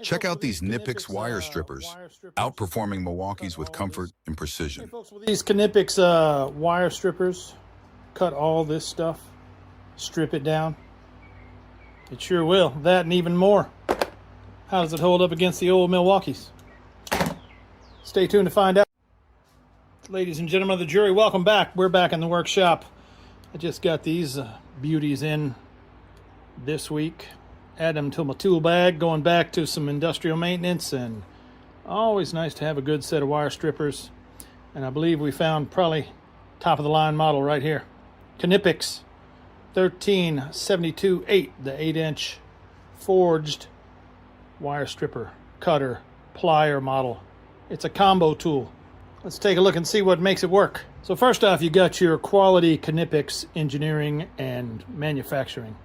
Check out these Knipex wire strippers, outperforming Milwaukee's with comfort and precision. Hey folks, with these Knipex wire strippers, cut all this stuff, strip it down. It sure will. That and even more. How does it hold up against the old Milwaukees? Stay tuned to find out. Ladies and gentlemen of the jury, welcome back. We're back in the workshop. I just got these beauties in this week. Add them to my tool bag, going back to some industrial maintenance, and always nice to have a good set of wire strippers. And I believe we found probably top of the line model right here. Knipex 1372-8, the 8-inch forged wire stripper, cutter, plier model. It's a combo tool. Let's take a look and see what makes it work. So first off, you got your quality Knipex engineering and manufacturing.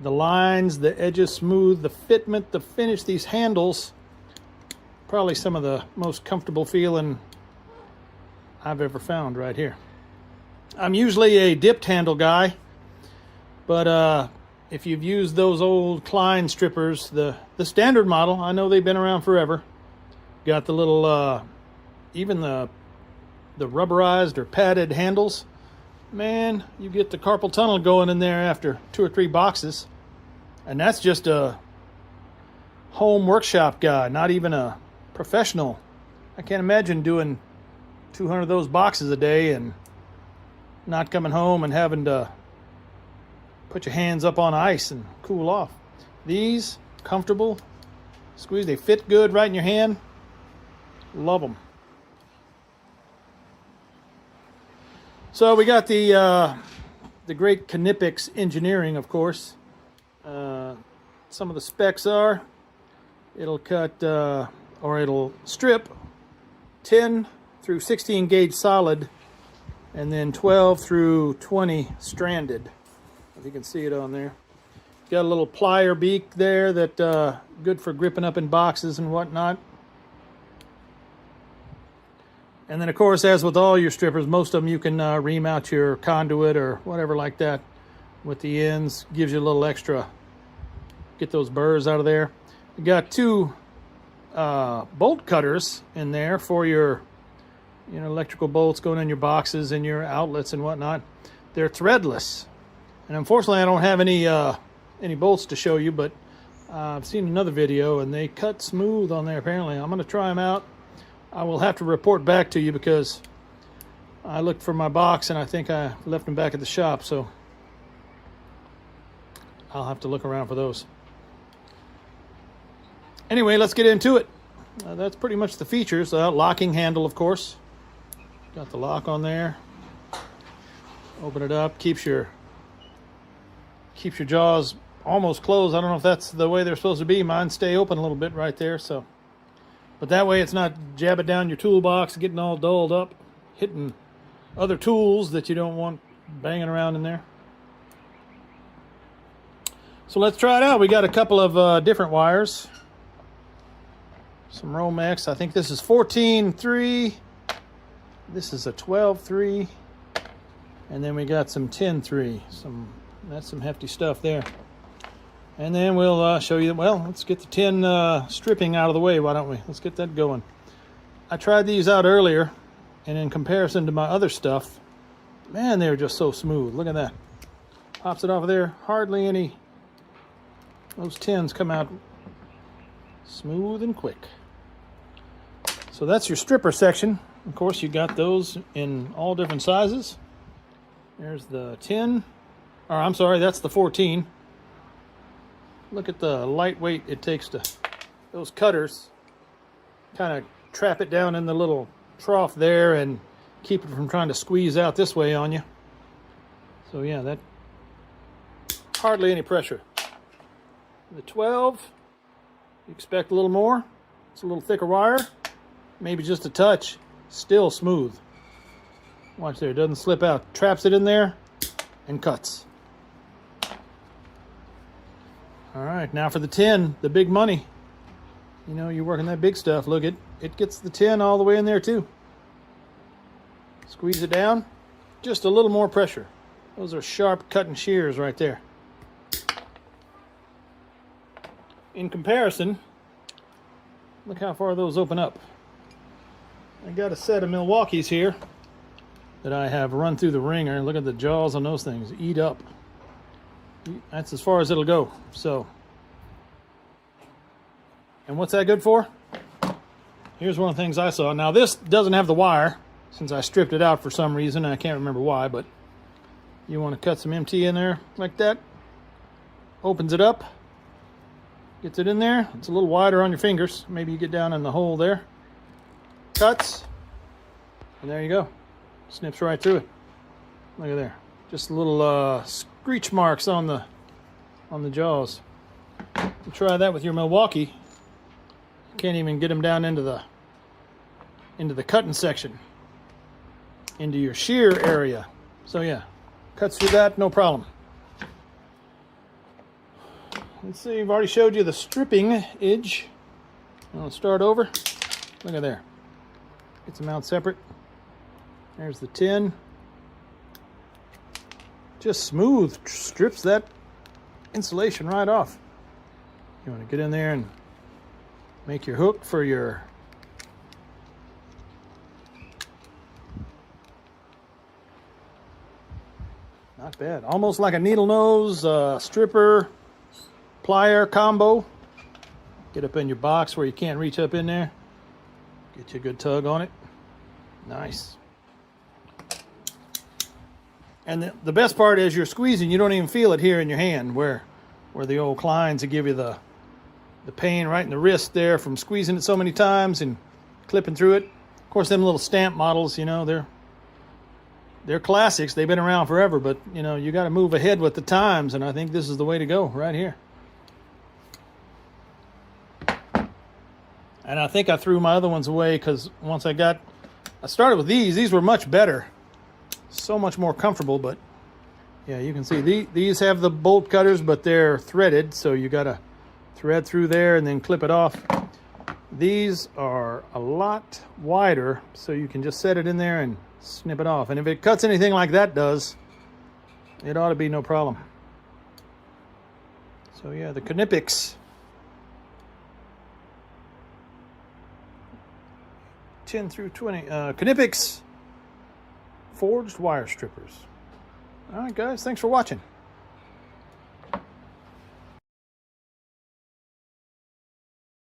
The lines, the edges smooth, the fitment, the finish, these handles, probably some of the most comfortable feeling I've ever found right here. I'm usually a dipped handle guy, but if you've used those old Klein strippers, the standard model, I know they've been around forever. Got the little, even the rubberized or padded handles. Man, you get the carpal tunnel going in there after 2 or 3 boxes. And that's just a home workshop guy, not even a professional. I can't imagine doing 200 of those boxes a day and not coming home and having to put your hands up on ice and cool off. These, comfortable, squeeze, they fit good right in your hand. Love them. So we got the great Knipex engineering, of course. Some of the specs are, it'll cut or it'll strip 10 through 16 gauge solid, and then 12 through 20 stranded. If you can see it on there. Got a little plier beak there that good for gripping up in boxes and whatnot. And then, of course, as with all your strippers, most of them you can remount your conduit or whatever like that with the ends. Gives you a little extra. Get those burrs out of there. You got 2 bolt cutters in there for your electrical bolts going in your boxes and your outlets and whatnot. They're threadless. And unfortunately, I don't have any bolts to show you, but I've seen another video, and they cut smooth on there, apparently. I'm going to try them out. I will have to report back to you because I looked for my box and I think I left them back at the shop, so I'll have to look around for those. Anyway, let's get into it. That's pretty much the features. Locking handle, of course. Got the lock on there. Open it up. Keeps your jaws almost closed. I don't know if that's the way they're supposed to be. Mine stay open a little bit right there, so. But that way it's not jabbing down your toolbox, getting all dulled up, hitting other tools that you don't want banging around in there. So let's try it out. We got a couple of different wires. Some Romex. I think this is 14-3. This is a 12-3. And then we got some 10-3. That's some hefty stuff there. And then we'll show you, well, let's get the 10 stripping out of the way, why don't we? Let's get that going. I tried these out earlier, and in comparison to my other stuff, man, they're just so smooth. Look at that. Pops it off of there. Hardly any. Those 10s come out smooth and quick. So that's your stripper section. Of course, you got those in all different sizes. There's the 10. Or, I'm sorry, that's the 14. Look at the lightweight it takes to those cutters. Kind of trap it down in the little trough there and keep it from trying to squeeze out this way on you. So yeah, that hardly any pressure. The 12, you expect a little more. It's a little thicker wire. Maybe just a touch. Still smooth. Watch there, it doesn't slip out. Traps it in there and cuts. All right, now for the 10, the big money. You're working that big stuff. Look, it gets the 10 all the way in there too. Squeeze it down. Just a little more pressure. Those are sharp cutting shears right there. In comparison, Look how far those open up. I got a set of Milwaukees here that I have run through the ringer. Look at the jaws on those things. Eat up. That's as far as it'll go. So, and what's that good for? Here's one of the things I saw. Now this doesn't have the wire, since I stripped it out for some reason. I can't remember why, but you want to cut some MT in there like that. Opens it up. Gets it in there. It's a little wider on your fingers. Maybe you get down in the hole there. Cuts. And there you go. Snips right through it. Look at there. Just little screech marks on the jaws. You try that with your Milwaukee. You can't even get them down into the cutting section, into your shear area. So yeah, cuts through that, no problem. Let's see, I've already showed you the stripping edge. I'll start over. Look at there. Get them out separate. There's the tin. Just smooth, strips that insulation right off. You want to get in there and make your hook for your not bad. Almost like a needle nose stripper plier combo. Get up in your box where you can't reach up in there. Get you a good tug on it. Nice. And the best part is you're squeezing, you don't even feel it here in your hand where the old Kleins will give you the pain right in the wrist there from squeezing it so many times and clipping through it. Of course, them little stamp models, you know, they're classics. They've been around forever, but you know, you got to move ahead with the times, and I think this is the way to go right here. And I think I threw my other ones away because once I started with these were much better. So much more comfortable, but yeah, you can see these have the bolt cutters, but they're threaded, so you got to thread through there and then clip it off. These are a lot wider, so you can just set it in there and snip it off. And if it cuts anything like that does, it ought to be no problem. So yeah, the Knipex 10 through 20 Knipex forged wire strippers. All right, guys, thanks for watching.